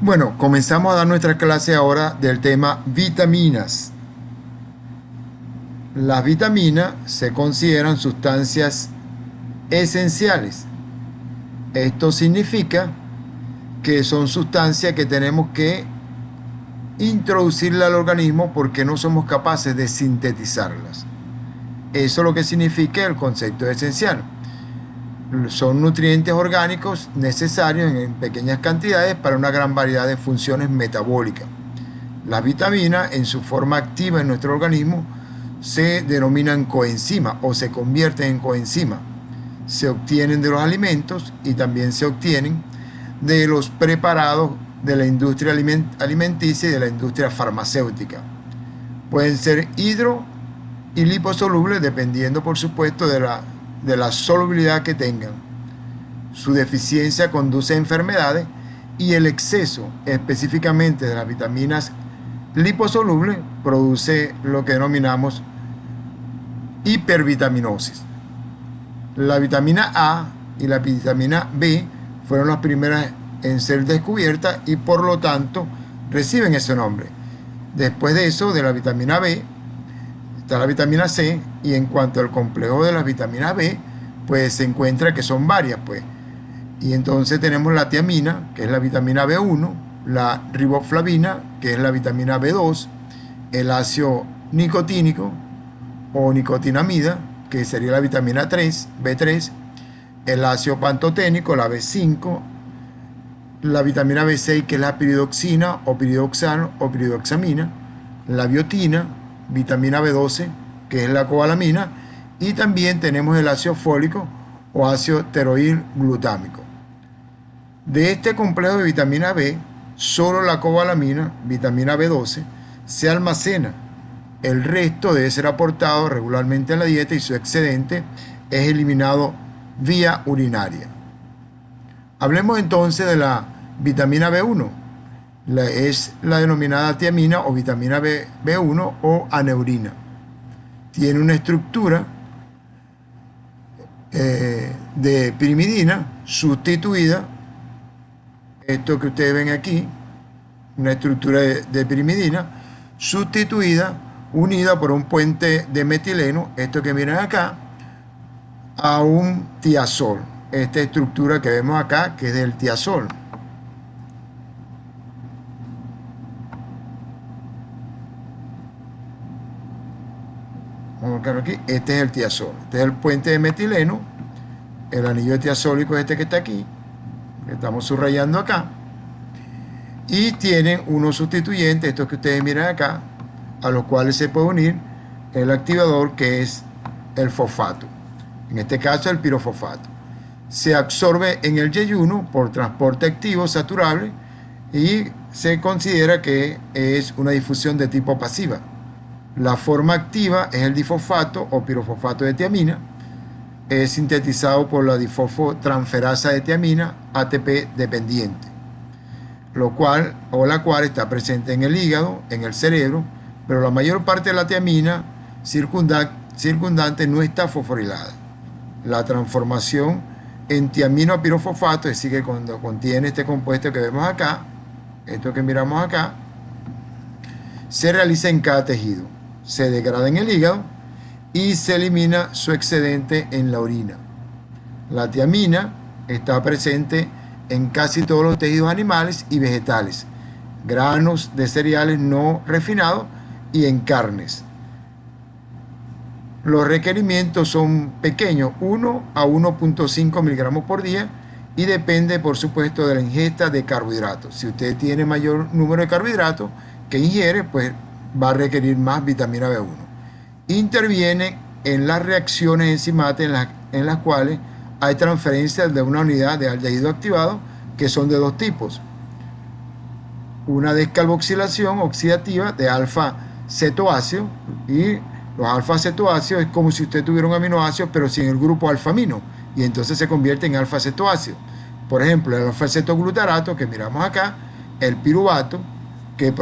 Bueno, comenzamos a dar nuestra clase ahora del tema vitaminas. Las vitaminas se consideran sustancias esenciales. Esto significa que son sustancias que tenemos que introducirle al organismo porque no somos capaces de sintetizarlas. Eso es lo que significa el concepto de esencial. Son nutrientes orgánicos necesarios en pequeñas cantidades para una gran variedad de funciones metabólicas. Las vitaminas, en su forma activa en nuestro organismo, se denominan coenzimas o se convierten en coenzimas. Se obtienen de los alimentos y también se obtienen de los preparados de la industria alimenticia y de la industria farmacéutica. Pueden ser hidro y liposolubles dependiendo, por supuesto, de la solubilidad que tengan. Su deficiencia conduce a enfermedades y el exceso específicamente de las vitaminas liposolubles produce lo que denominamos hipervitaminosis. La vitamina A y la vitamina B fueron las primeras en ser descubiertas y por lo tanto reciben ese nombre. Después de eso, de la vitamina B, está la vitamina C, y en cuanto al complejo de las vitaminas B, pues se encuentra que son varias, pues. Y entonces tenemos la tiamina, que es la vitamina B1, la riboflavina, que es la vitamina B2, el ácido nicotínico o nicotinamida, que sería la vitamina 3, B3, el ácido pantoténico, la B5, la vitamina B6, que es la piridoxina o piridoxano o piridoxamina, la biotina, vitamina B12, que es la cobalamina, y también tenemos el ácido fólico o ácido teroil glutámico. De este complejo de vitamina B, solo la cobalamina, vitamina B12, se almacena. El resto debe ser aportado regularmente a la dieta y su excedente es eliminado vía urinaria. Hablemos entonces de la vitamina B1. Es la denominada tiamina o vitamina B1 o aneurina. Tiene una estructura de pirimidina sustituida, esto que ustedes ven aquí, una estructura de pirimidina sustituida, unida por un puente de metileno, esto que miran acá, a un tiazol. Esta estructura que vemos acá, que es del tiazol. Vamos a colocar aquí, este es el tiazol. Este es el puente de metileno. El anillo tiazólico es este que está aquí, que estamos subrayando acá. Y tienen unos sustituyentes, estos que ustedes miran acá, a los cuales se puede unir el activador, que es el fosfato. En este caso, el pirofosfato. Se absorbe en el yeyuno por transporte activo saturable y se considera que es una difusión de tipo pasiva. La forma activa es el difosfato o pirofosfato de tiamina. Es sintetizado por la difosfotransferasa de tiamina, ATP dependiente, la cual está presente en el hígado, en el cerebro, pero la mayor parte de la tiamina circundante no está fosforilada. La transformación en tiamino a pirofosfato, es decir, que cuando contiene este compuesto que vemos acá, esto que miramos acá, se realiza en cada tejido, se degrada en el hígado y se elimina su excedente en la orina. La tiamina está presente en casi todos los tejidos animales y vegetales, granos de cereales no refinados y en carnes. Los requerimientos son pequeños, 1 a 1.5 miligramos por día, y depende, por supuesto, de la ingesta de carbohidratos. Si usted tiene mayor número de carbohidratos que ingiere, pues va a requerir más vitamina B1. Interviene en las reacciones enzimáticas en las cuales hay transferencias de una unidad de aldehído activado, que son de dos tipos. Una descarboxilación oxidativa de alfa-cetoácido, y los alfa-cetoácidos es como si usted tuviera un aminoácido pero sin el grupo alfa-amino, y entonces se convierte en alfa-cetoácido. Por ejemplo, el alfa-cetoglutarato que miramos acá, el piruvato, el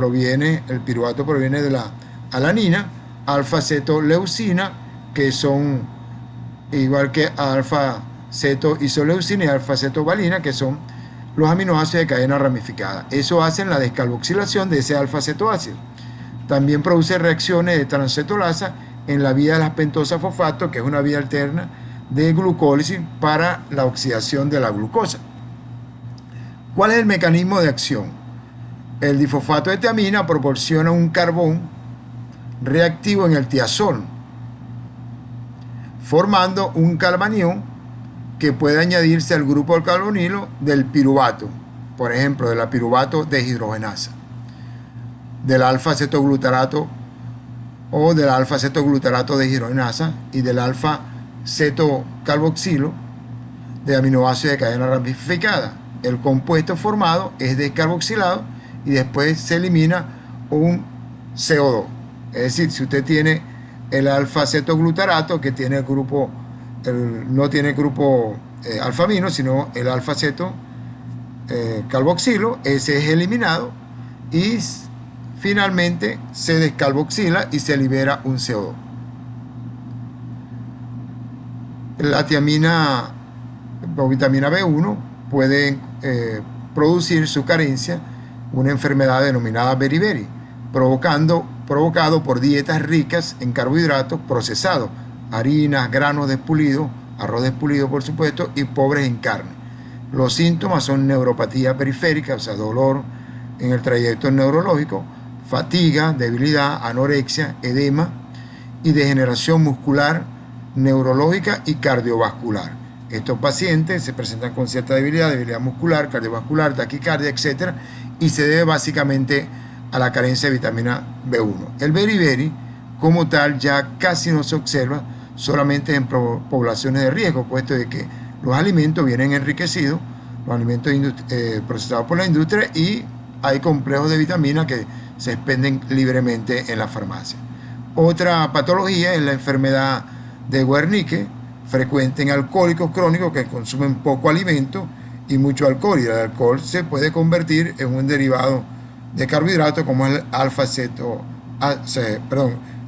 piruvato proviene de la alanina, alfa-cetoleucina, que son igual que alfa-cetoisoleucina y alfa-cetovalina, que son los aminoácidos de cadena ramificada. Eso hace la descarboxilación de ese alfa-cetoácido. También produce reacciones de transcetolasa en la vía de las pentosas fosfato, que es una vía alterna de glucólisis para la oxidación de la glucosa. ¿Cuál es el mecanismo de acción? El difosfato de tiamina proporciona un carbón reactivo en el tiazol, formando un carbanión que puede añadirse al grupo del carbonilo del piruvato, por ejemplo, de la piruvato deshidrogenasa, del alfa-cetoglutarato o del alfa-cetoglutarato deshidrogenasa y del alfa-cetocarboxilo de aminoácidos de cadena ramificada. El compuesto formado es descarboxilado y después se elimina un CO2. Es decir, si usted tiene el alfa-cetoglutarato, que tiene el grupo, no tiene el grupo alfa-amino, sino el alfa-ceto-carboxilo, ese es eliminado y finalmente se descarboxila y se libera un CO2. La tiamina o vitamina B1 puede producir su carencia, una enfermedad denominada beriberi, provocado por dietas ricas en carbohidratos procesados, harinas, granos despulidos, arroz despulido por supuesto, y pobres en carne. Los síntomas son neuropatía periférica, o sea, dolor en el trayecto neurológico, fatiga, debilidad, anorexia, edema y degeneración muscular, neurológica y cardiovascular. Estos pacientes se presentan con cierta debilidad muscular, cardiovascular, taquicardia, etc. Y se debe básicamente a la carencia de vitamina B1. El beriberi, como tal, ya casi no se observa solamente en poblaciones de riesgo, puesto de que los alimentos vienen enriquecidos, los alimentos procesados por la industria, y hay complejos de vitaminas que se expenden libremente en la farmacia. Otra patología es la enfermedad de Wernicke, frecuente en alcohólicos crónicos que consumen poco alimento y mucho alcohol, y el alcohol se puede convertir en un derivado de carbohidratos como el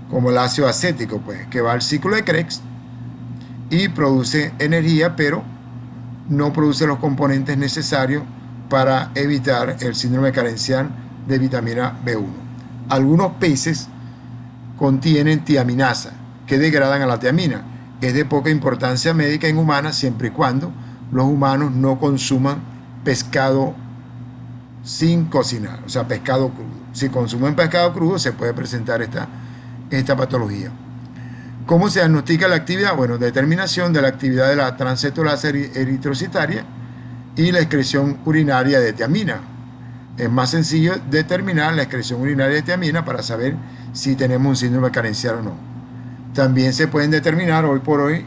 como el ácido acético, pues, que va al ciclo de Krebs y produce energía, pero no produce los componentes necesarios para evitar el síndrome carencial de vitamina B1. Algunos peces contienen tiaminasa, que degradan a la tiamina. Es de poca importancia médica en humanas siempre y cuando los humanos no consuman pescado sin cocinar, o sea, pescado crudo. Si consumen pescado crudo se puede presentar esta patología. ¿Cómo se diagnostica la actividad? Bueno, determinación de la actividad de la transcetolasa eritrocitaria y la excreción urinaria de tiamina. Es más sencillo determinar la excreción urinaria de tiamina para saber si tenemos un síndrome carencial o no. También se pueden determinar hoy por hoy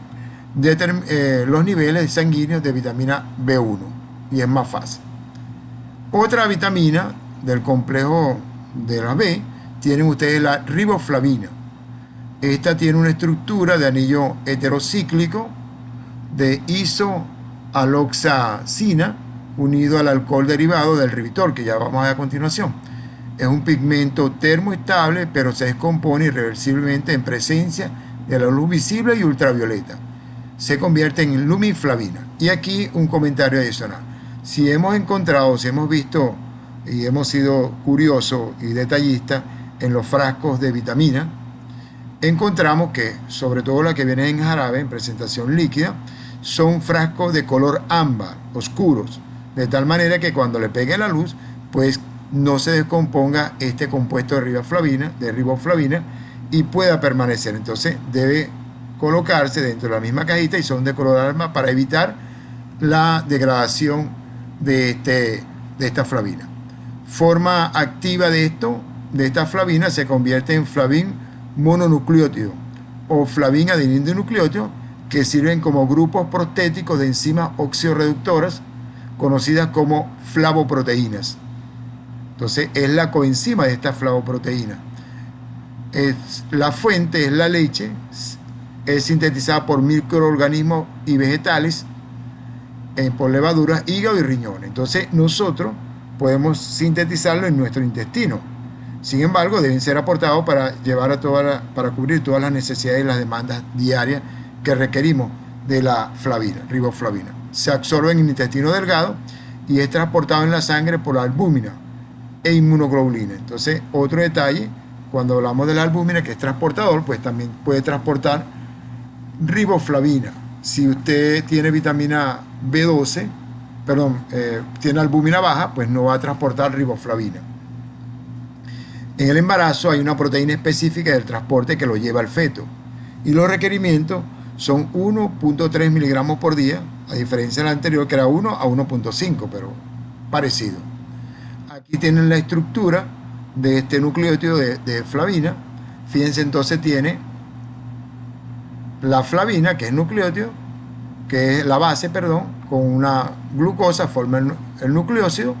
los niveles sanguíneos de vitamina B1 y es más fácil. Otra vitamina del complejo de la B tienen ustedes la riboflavina. Esta tiene una estructura de anillo heterocíclico de isoaloxacina unido al alcohol derivado del ribitol, que ya vamos a ver a continuación. Es un pigmento termoestable, pero se descompone irreversiblemente en presencia de la luz visible y ultravioleta. Se convierte en lumiflavina. Y aquí un comentario adicional. Si hemos encontrado, si hemos visto y hemos sido curiosos y detallistas en los frascos de vitamina, encontramos que, sobre todo la que viene en jarabe, en presentación líquida, son frascos de color ámbar, oscuros, de tal manera que cuando le pegue la luz, pues no se descomponga este compuesto de riboflavina y pueda permanecer. Entonces debe colocarse dentro de la misma cajita y son de color ámbar para evitar la degradación de esta flavina. Forma activa de esta flavina se convierte en flavin mononucleótido o flavin adeninonucleótido, que sirven como grupos prostéticos de enzimas oxidorreductoras conocidas como flavoproteínas. Entonces es la coenzima de esta flavoproteína. La fuente es la leche, es sintetizada por microorganismos y vegetales, por levaduras, hígado y riñones. Entonces nosotros podemos sintetizarlo en nuestro intestino. Sin embargo, deben ser aportados para para cubrir todas las necesidades y las demandas diarias que requerimos de la riboflavina. Se absorbe en el intestino delgado y es transportado en la sangre por la albúmina e inmunoglobulina. Entonces, otro detalle, cuando hablamos de la albúmina, que es transportador, pues también puede transportar riboflavina. Si usted tiene vitamina B12, tiene albúmina baja, pues no va a transportar riboflavina. En el embarazo hay una proteína específica del transporte que lo lleva al feto, y los requerimientos son 1.3 miligramos por día, a diferencia del anterior que era 1 a 1.5, pero parecido. Aquí tienen la estructura de este nucleótido de flavina. Fíjense, entonces tiene la flavina, que es nucleótido, que es la base, con una glucosa forma el nucleócido,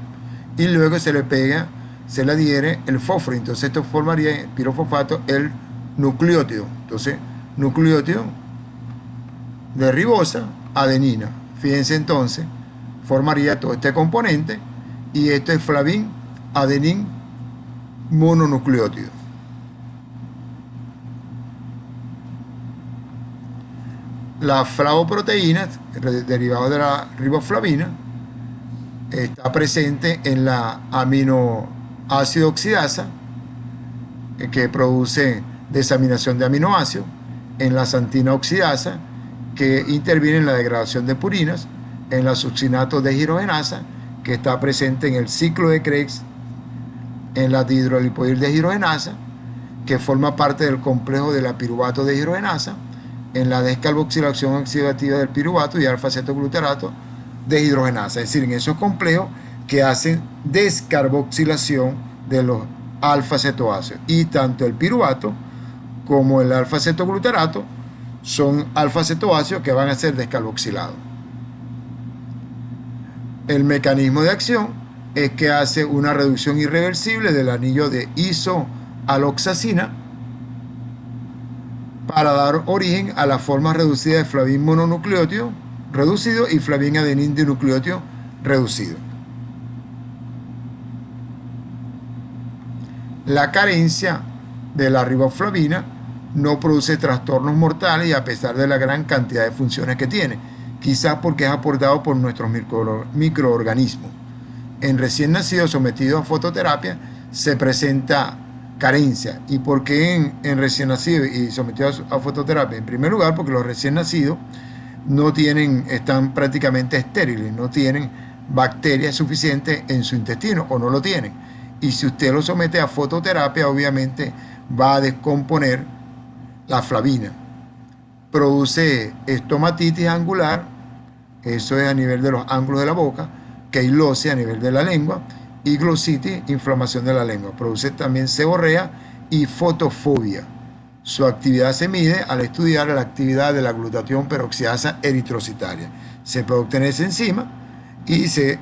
y luego se le pega, se le adhiere el fósforo. Entonces esto formaría pirofosfato, el nucleótido. Entonces, nucleótido de ribosa, adenina. Fíjense, entonces, formaría todo este componente, y esto es flavin, adenin, mononucleótido. La flavoproteína, derivada de la riboflavina, está presente en la aminoácido oxidasa, que produce desaminación de aminoácidos, en la xantina oxidasa, que interviene en la degradación de purinas, en la succinato deshidrogenasa, que está presente en el ciclo de Krebs, en la dihidrolipoil deshidrogenasa, que forma parte del complejo de la piruvato deshidrogenasa, en la descarboxilación oxidativa del piruvato y alfa-cetoglutarato deshidrogenasa, es decir, en esos complejos que hacen descarboxilación de los alfa-cetoácidos. Y tanto el piruvato como el alfa-cetoglutarato son alfa-cetoácidos que van a ser descarboxilados. El mecanismo de acción es que hace una reducción irreversible del anillo de isoaloxacina para dar origen a la forma reducida de flavin mononucleótido reducido y flavin adenin dinucleótido reducido. La carencia de la riboflavina no produce trastornos mortales, y a pesar de la gran cantidad de funciones que tiene, quizás porque es aportado por nuestros microorganismos. En recién nacidos sometidos a fototerapia se presenta carencia. ¿Y por qué en recién nacidos y sometidos a fototerapia? En primer lugar, porque los recién nacidos están prácticamente estériles, no tienen bacterias suficientes en su intestino, o no lo tienen. Y si usted lo somete a fototerapia, obviamente va a descomponer la flavina. Produce estomatitis angular, eso es a nivel de los ángulos de la boca, queilosis a nivel de la lengua, y glositis, inflamación de la lengua. Produce también seborrea y fotofobia. Su actividad se mide al estudiar la actividad de la glutatión peroxidasa eritrocitaria. Se puede obtener esa enzima y se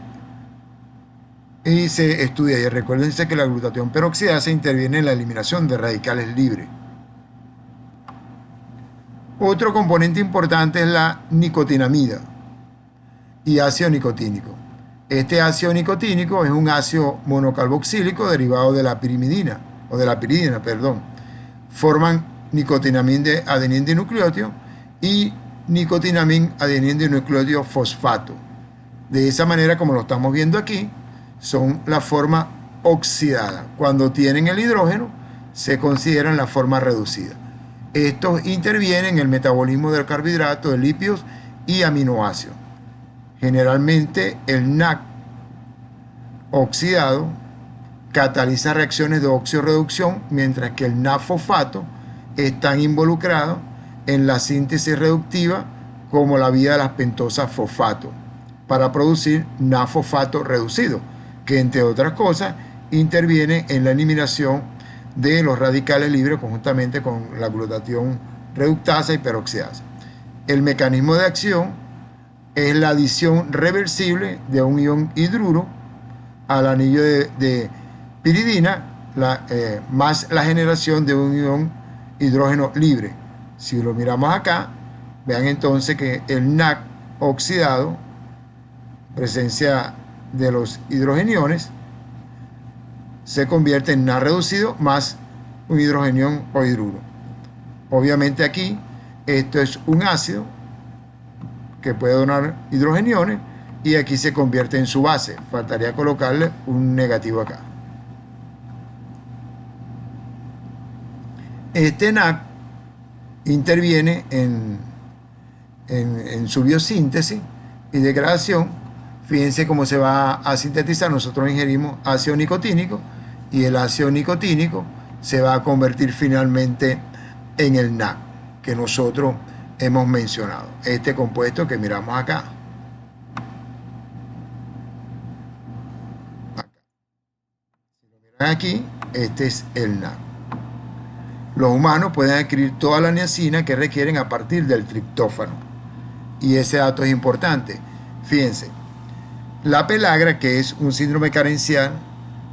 estudia. Y recuérdense que la glutatión peroxidasa interviene en la eliminación de radicales libres. Otro componente importante es la nicotinamida y ácido nicotínico. Este ácido nicotínico es un ácido monocarboxílico derivado de la pirimidina, Forman nicotinamina de adenin dinucleótido y nicotinamina adenin dinucleótido fosfato. De esa manera, como lo estamos viendo aquí, son la forma oxidada. Cuando tienen el hidrógeno, se consideran la forma reducida. Estos intervienen en el metabolismo del carbohidrato, de lípidos y aminoácidos. Generalmente el NAC oxidado cataliza reacciones de oxidorreducción, mientras que el NAC-fosfato están involucrados en la síntesis reductiva, como la vía de las pentosas fosfato, para producir NAC-fosfato reducido, que entre otras cosas interviene en la eliminación de los radicales libres conjuntamente con la glutatión reductasa y peroxidasa. El mecanismo de acción es la adición reversible de un ion hidruro al anillo de piridina, más la generación de un ion hidrógeno libre. Si lo miramos acá, vean entonces que el NAC oxidado, presencia de los hidrogeniones, se convierte en NAC reducido más un hidrogenión o hidruro. Obviamente aquí esto es un ácido que puede donar hidrogeniones, y aquí se convierte en su base. Faltaría colocarle un negativo acá. Este NAC interviene en su biosíntesis y degradación. Fíjense cómo se va a sintetizar. Nosotros ingerimos ácido nicotínico y el ácido nicotínico se va a convertir finalmente en el NAC que nosotros hemos mencionado. Este compuesto que miramos acá. Si lo miran aquí, este es el NAC. Los humanos pueden adquirir toda la niacina que requieren a partir del triptófano. Y ese dato es importante. Fíjense, la pelagra, que es un síndrome carencial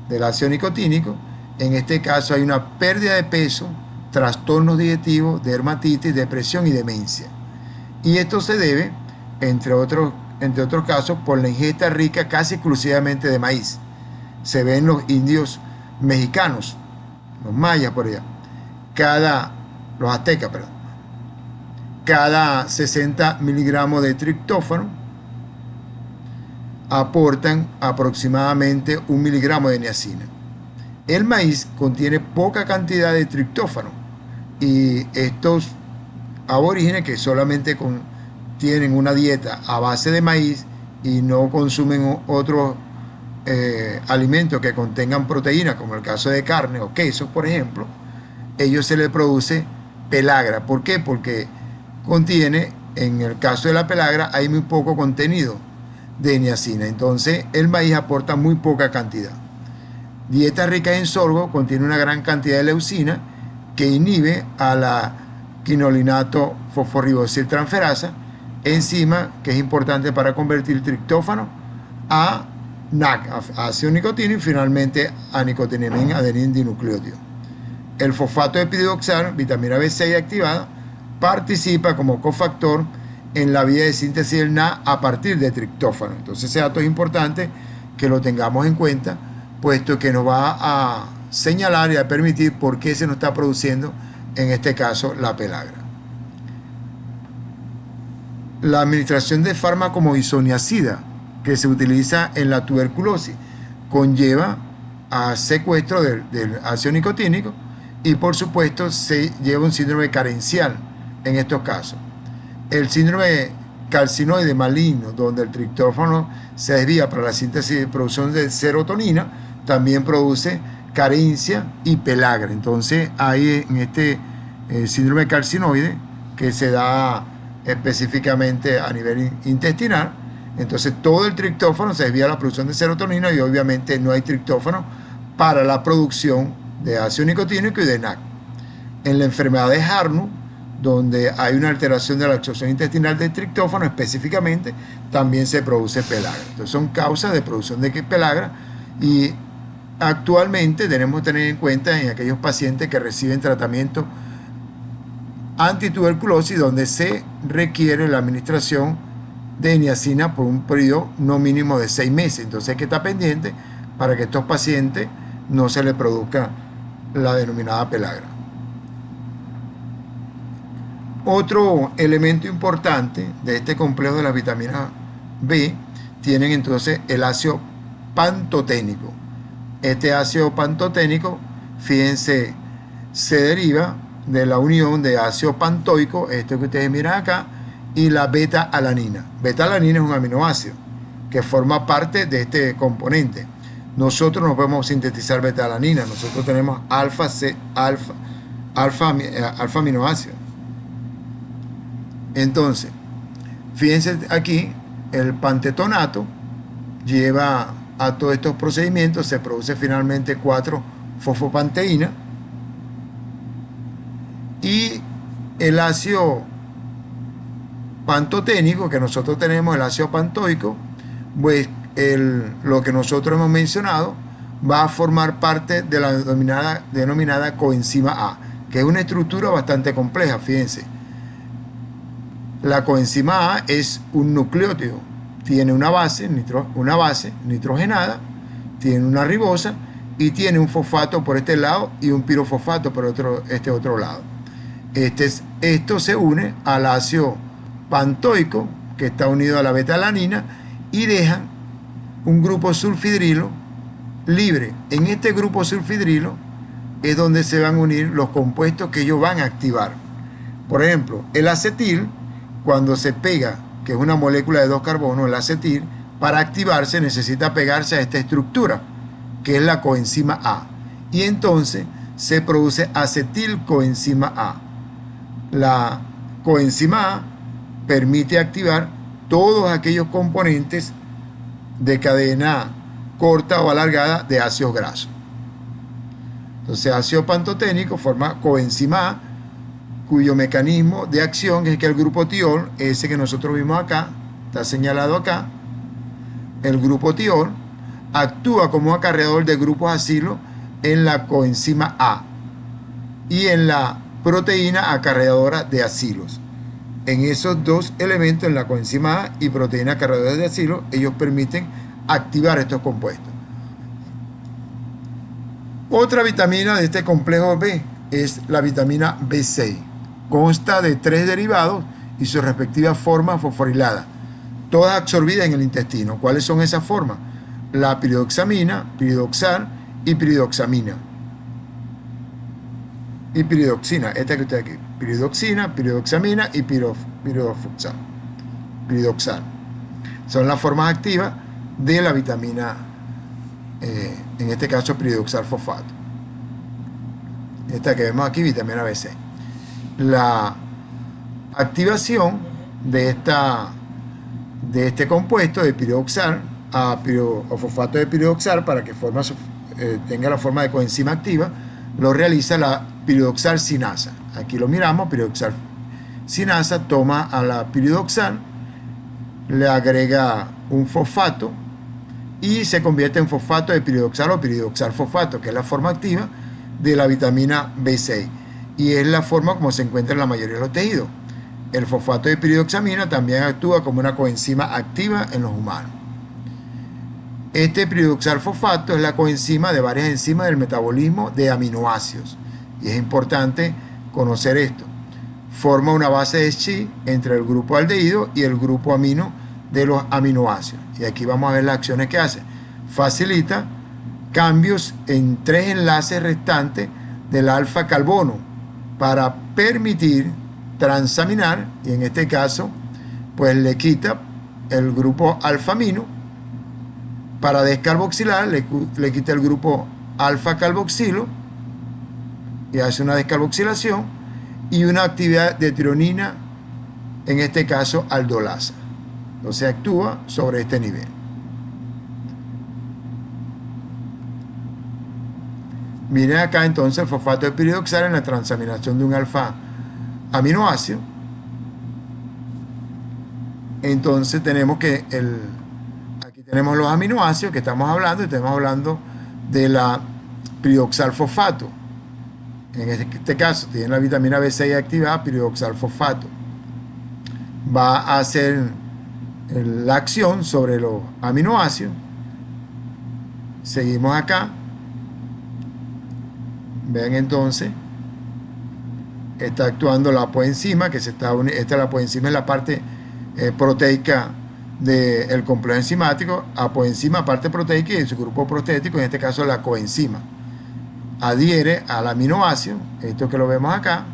del ácido nicotínico, en este caso hay una pérdida de peso, trastornos digestivos, dermatitis, depresión y demencia. Y esto se debe, entre otros casos, por la ingesta rica casi exclusivamente de maíz. Se ve en los indios mexicanos, los mayas por allá. Los aztecas, perdón, cada 60 miligramos de triptófano aportan aproximadamente 1 miligramo de niacina. El maíz contiene poca cantidad de triptófano y estos aborígenes que solamente tienen una dieta a base de maíz y no consumen otros alimentos que contengan proteínas, como el caso de carne o quesos, por ejemplo, ellos se les produce pelagra. ¿Por qué? Porque contiene, en el caso de la pelagra, hay muy poco contenido de niacina. Entonces, el maíz aporta muy poca cantidad. Dieta rica en sorgo contiene una gran cantidad de leucina que inhibe a la quinolinato fosforibosiltransferasa, enzima que es importante para convertir triptófano a NAC, a ácido nicotínico, y finalmente a nicotinamina adenina dinucleótido. El fosfato epidioxal, vitamina B6 activada, participa como cofactor en la vía de síntesis del NAC a partir de triptófano. Entonces ese dato es importante que lo tengamos en cuenta, puesto que nos va a señalar y a permitir por qué se nos está produciendo, en este caso, la pelagra. La administración de fármacos como isoniazida, que se utiliza en la tuberculosis, conlleva a secuestro del ácido nicotínico y, por supuesto, se lleva un síndrome carencial en estos casos. El síndrome carcinoide maligno, donde el triptófano se desvía para la síntesis y producción de serotonina, también produce carencia y pelagra. Entonces, hay en este síndrome carcinoide, que se da específicamente a nivel intestinal, entonces todo el triptófano se desvía a la producción de serotonina y obviamente no hay triptófano para la producción de ácido nicotínico y de NAC. En la enfermedad de Harnum, donde hay una alteración de la absorción intestinal del triptófano específicamente, también se produce pelagra. Entonces son causas de producción de pelagra y actualmente tenemos que tener en cuenta en aquellos pacientes que reciben tratamiento antituberculosis, donde se requiere la administración de niacina por un periodo no mínimo de 6 meses. Entonces hay que estar pendiente para que a estos pacientes no se les produzca la denominada pelagra. Otro elemento importante de este complejo de las vitaminas B tienen entonces el ácido pantoténico. Este ácido pantoténico, fíjense, se deriva de la unión de ácido pantoico, esto que ustedes miran acá, y la beta-alanina. Beta-alanina es un aminoácido que forma parte de este componente. Nosotros no podemos sintetizar beta-alanina, nosotros tenemos alfa aminoácido. Entonces, fíjense aquí, el pantetonato lleva a todos estos procedimientos, se produce finalmente 4-fosfopanteína y el ácido pantoténico que nosotros tenemos, el ácido pantoico, pues lo que nosotros hemos mencionado va a formar parte de la denominada coenzima A, que es una estructura bastante compleja. Fíjense, la coenzima A es un nucleótido, tiene una base nitrogenada, tiene una ribosa y tiene un fosfato por este lado y un pirofosfato por este otro lado. Esto se une al ácido pantoico, que está unido a la beta-alanina, y dejan un grupo sulfidrilo libre. En este grupo sulfidrilo es donde se van a unir los compuestos que ellos van a activar. Por ejemplo, el acetil, cuando se pega, que es una molécula de 2 carbonos, el acetil, para activarse necesita pegarse a esta estructura, que es la coenzima A. Y entonces se produce acetilcoenzima A. La coenzima A permite activar todos aquellos componentes de cadena corta o alargada de ácidos grasos. Entonces, ácido pantoténico forma coenzima A, cuyo mecanismo de acción es que el grupo tiol, ese que nosotros vimos acá, está señalado acá, el grupo tiol actúa como acarreador de grupos acilo en la coenzima A y en la proteína acarreadora de acilos. En esos dos elementos, en la coenzima A y proteína acarreadora de acilos, ellos permiten activar estos compuestos. Otra vitamina de este complejo B es la vitamina B6. Consta de 3 derivados y sus respectivas formas fosforiladas, todas absorbidas en el intestino. ¿Cuáles son esas formas? La piridoxamina, piridoxal y piridoxamina. Y piridoxina, esta que está aquí. Piridoxina, piridoxamina y piridoxal. Son las formas activas de la vitamina, en este caso piridoxal fosfato. Esta que vemos aquí, vitamina B6. La activación de este compuesto de piridoxal o fosfato de piridoxal para que tenga la forma de coenzima activa, lo realiza la piridoxal sinasa. Aquí lo miramos, piridoxal sinasa toma a la piridoxal, le agrega un fosfato y se convierte en fosfato de piridoxal o piridoxal fosfato, que es la forma activa de la vitamina B6 y es la forma como se encuentra en la mayoría de los tejidos. El fosfato de piridoxamina también actúa como una coenzima activa en los humanos. Este piridoxal fosfato es la coenzima de varias enzimas del metabolismo de aminoácidos y es importante conocer esto. Forma una base de Schiff entre el grupo aldehído y el grupo amino de los aminoácidos. Y aquí vamos a ver las acciones que hace. Facilita cambios en 3 enlaces restantes del alfa carbono para permitir transaminar, y en este caso pues le quita el grupo alfa amino. Para descarboxilar le quita el grupo alfa carboxilo y hace una descarboxilación y una actividad de tironina, en este caso aldolasa. Entonces actúa sobre este nivel. Miren acá entonces el fosfato de piridoxal en la transaminación de un alfa aminoácido. Entonces tenemos que aquí tenemos los aminoácidos que estamos hablando y estamos hablando de la piridoxal fosfato. En este caso tiene la vitamina B6 activada, piridoxal fosfato. Va a hacer la acción sobre los aminoácidos. Seguimos acá. Vean entonces, está actuando la apoenzima, que esta la apoenzima es la parte proteica del complejo enzimático, apoenzima parte proteica y su grupo prostético, en este caso la coenzima. Adhiere al aminoácido, esto que lo vemos acá,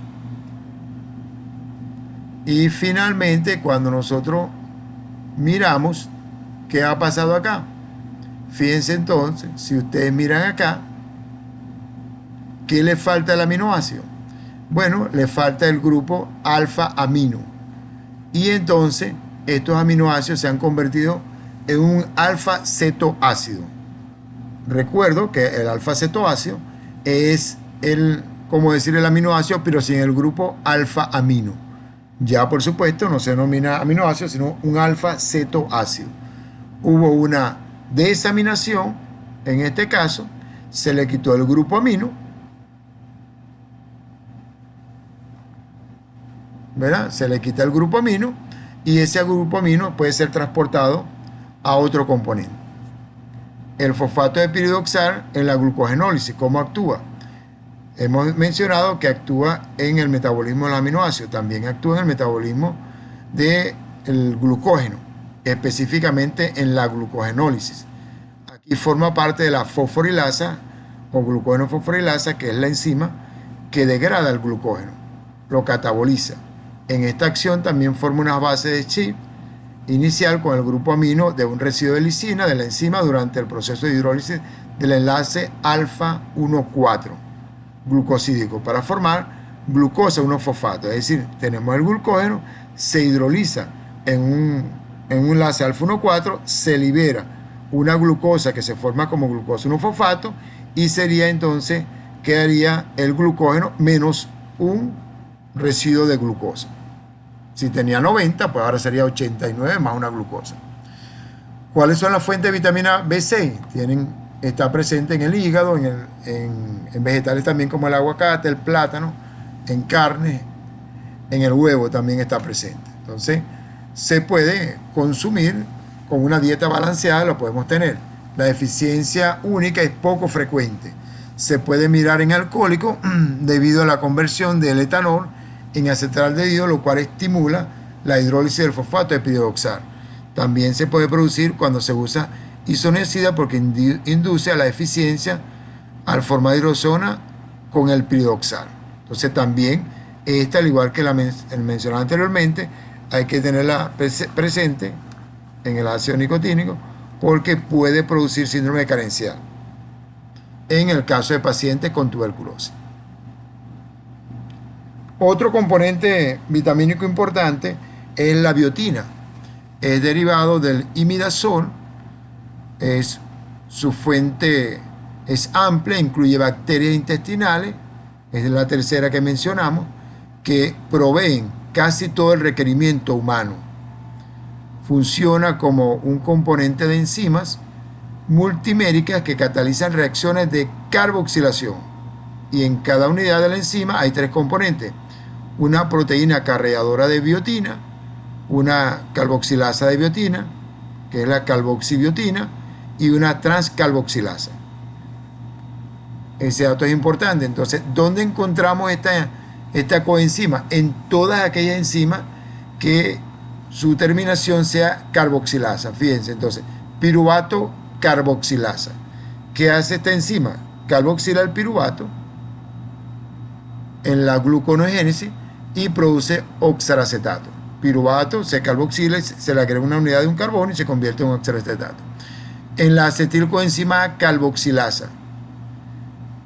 y finalmente cuando nosotros miramos qué ha pasado acá, fíjense entonces, si ustedes miran acá, ¿qué le falta al aminoácido? Bueno, le falta el grupo alfa amino. Y entonces estos aminoácidos se han convertido en un alfa cetoácido. Recuerdo que el alfa cetoácido es como decir el aminoácido, pero sin el grupo alfa amino. Ya por supuesto no se denomina aminoácido, sino un alfa cetoácido. Hubo una desaminación, en este caso se le quitó el grupo amino, ¿verdad? Se le quita el grupo amino y ese grupo amino puede ser transportado a otro componente. El fosfato de piridoxal en la glucogenólisis, ¿cómo actúa? Hemos mencionado que actúa en el metabolismo del aminoácido, también actúa en el metabolismo del glucógeno. específicamente en la glucogenólisis. Aquí forma parte de la fosforilasa o glucógeno fosforilasa, que es la enzima que degrada el glucógeno, lo cataboliza. En esta acción también forma una base de Schiff inicial con el grupo amino de un residuo de lisina de la enzima durante el proceso de hidrólisis del enlace alfa 1,4 glucosídico para formar glucosa 1-fosfato. Es decir, tenemos el glucógeno, se hidroliza en un enlace alfa 1,4, se libera una glucosa que se forma como glucosa 1-fosfato y sería entonces, quedaría el glucógeno menos un residuo de glucosa. Si tenía 90, pues ahora sería 89 más una glucosa. ¿Cuáles son las fuentes de vitamina B6? Está presente en el hígado, en vegetales también como el aguacate, el plátano, en carne, en el huevo también está presente. Entonces, se puede consumir con una dieta balanceada, lo podemos tener. La deficiencia única es poco frecuente. Se puede mirar en alcohólico debido a la conversión del etanol en acetaldehído, lo cual estimula la hidrólisis del fosfato de piridoxal. También se puede producir cuando se usa isoniazida porque induce a la deficiencia al formar hidrosona con el piridoxal. Entonces también esta, al igual que el mencionado anteriormente, hay que tenerla presente en el ácido nicotínico porque puede producir síndrome de carencia en el caso de pacientes con tuberculosis. Otro componente vitamínico importante es la biotina. Es derivado del imidazol. Su fuente es amplia, incluye bacterias intestinales, es la tercera que mencionamos, que proveen casi todo el requerimiento humano. Funciona como un componente de enzimas multiméricas que catalizan reacciones de carboxilación. Y en cada unidad de la enzima hay tres componentes: una proteína acarreadora de biotina, una carboxilasa de biotina, que es la carboxibiotina, y una transcarboxilasa. Ese dato es importante. Entonces, ¿dónde encontramos esta coenzima? En todas aquellas enzimas que su terminación sea carboxilasa. Fíjense, entonces, piruvato carboxilasa. ¿Qué hace esta enzima? Carboxila el piruvato en la gluconeogénesis y produce oxalacetato. Piruvato se carboxila y se le agrega una unidad de un carbono y se convierte en oxalacetato. En la acetilcoenzima carboxilasa,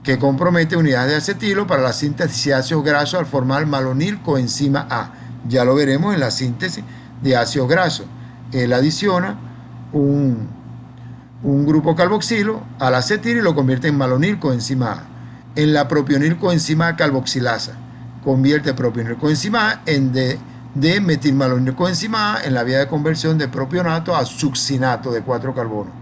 que compromete unidades de acetilo para la síntesis de ácidos grasos al formar malonilcoenzima A. Ya lo veremos en la síntesis de ácidos grasos. Él adiciona un grupo carboxilo al acetilo y lo convierte en malonilcoenzima A. En la propionilcoenzima carboxilasa, convierte propionilcoenzima A en D-metilmalonilcoenzima A en la vía de conversión de propionato a succinato de 4 carbonos,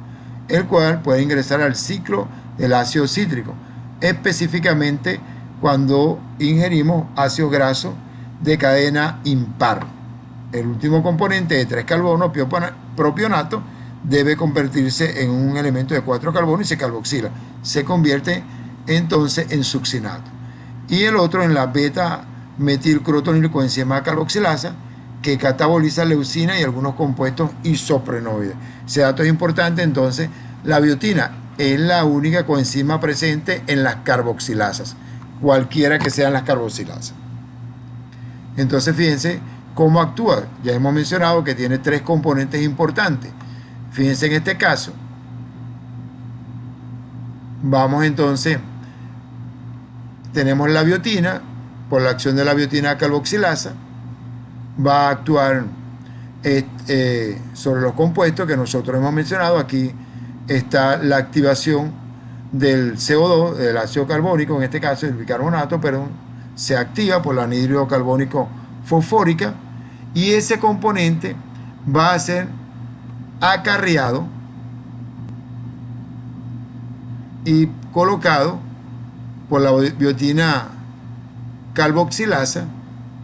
el cual puede ingresar al ciclo del ácido cítrico, específicamente cuando ingerimos ácido graso de cadena impar. El último componente de 3 carbonos, propionato, debe convertirse en un elemento de 4 carbonos y se carboxila. Se convierte entonces en succinato. Y el otro en la beta-metilcrotonilcoenzima carboxilasa, que cataboliza leucina y algunos compuestos isoprenoides. Ese dato es importante. Entonces, la biotina es la única coenzima presente en las carboxilasas, cualquiera que sean las carboxilasas. Entonces, fíjense cómo actúa. Ya hemos mencionado que tiene 3 componentes importantes. Fíjense en este caso. Vamos entonces, tenemos la biotina, por la acción de la biotina carboxilasa, va a actuar sobre los compuestos que nosotros hemos mencionado. Aquí está la activación del CO2, del ácido carbónico, en este caso el bicarbonato, pero se activa por la anhídrido carbónico fosfórica, y ese componente va a ser acarreado y colocado por la biotina carboxilasa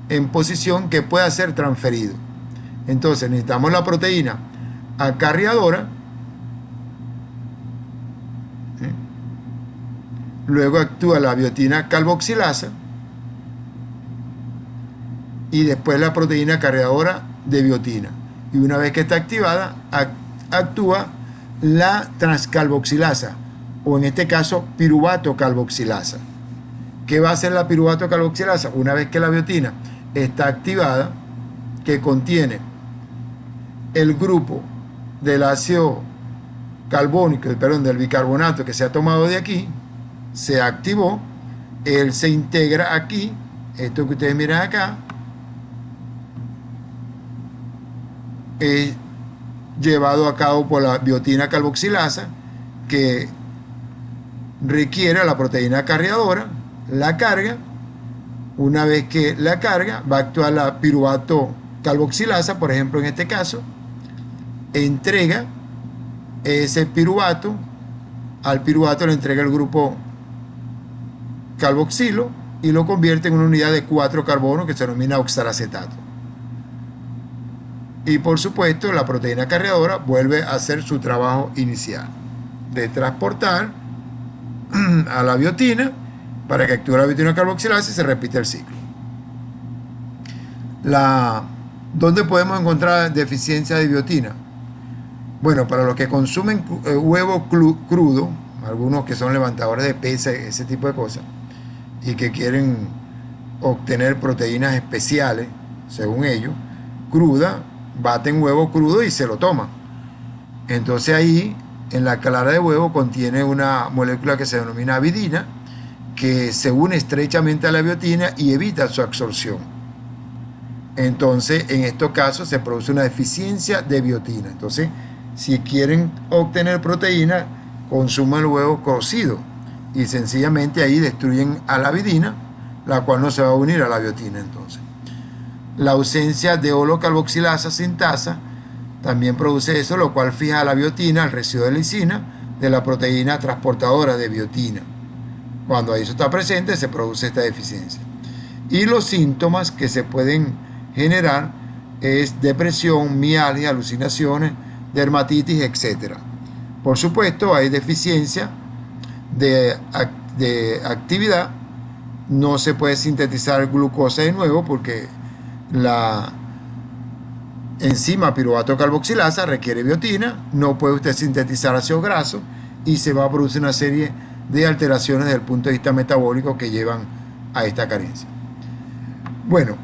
en posición que pueda ser transferido. Entonces necesitamos la proteína acarreadora, luego actúa la biotina carboxilasa y después la proteína acarreadora de biotina. y una vez que está activada, actúa la transcarboxilasa, o en este caso piruvato carboxilasa. ¿Qué va a hacer la piruvato carboxilasa? Una vez que la biotina está activada, que contiene el grupo del ácido carbónico, perdón, del bicarbonato que se ha tomado de aquí, se activó, él se integra aquí, esto que ustedes miran acá, es llevado a cabo por la biotina carboxilasa, que requiere a la proteína cargadora, la carga. Una vez que la carga, va a actuar la piruvato carboxilasa, por ejemplo en este caso, entrega ese piruvato, al piruvato le entrega el grupo carboxilo y lo convierte en una unidad de 4 carbonos que se denomina oxalacetato. Y por supuesto la proteína cargadora vuelve a hacer su trabajo inicial de transportar a la biotina para que actúe la biotina carboxilasa y se repite el ciclo. ¿Dónde podemos encontrar deficiencia de biotina? Bueno, para los que consumen huevo crudo, algunos que son levantadores de pesa, ese tipo de cosas, y que quieren obtener proteínas especiales, según ellos, cruda, baten huevo crudo y se lo toman. Entonces ahí, en la clara de huevo, contiene una molécula que se denomina avidina, que se une estrechamente a la biotina y evita su absorción. Entonces, en estos casos se produce una deficiencia de biotina. Entonces, si quieren obtener proteína, consuman el huevo cocido y sencillamente ahí destruyen a la avidina, la cual no se va a unir a la biotina. Entonces, la ausencia de holocarboxilasa sintasa también produce eso, lo cual fija a la biotina al residuo de lisina de la proteína transportadora de biotina. Cuando eso está presente, se produce esta deficiencia. Y los síntomas que se pueden generar es depresión, mialgia, alucinaciones, dermatitis, etc. Por supuesto, hay deficiencia de actividad. No se puede sintetizar glucosa de nuevo porque la enzima piruvato carboxilasa requiere biotina, no puede usted sintetizar ácidos grasos y se va a producir una serie de alteraciones desde el punto de vista metabólico que llevan a esta carencia. Bueno,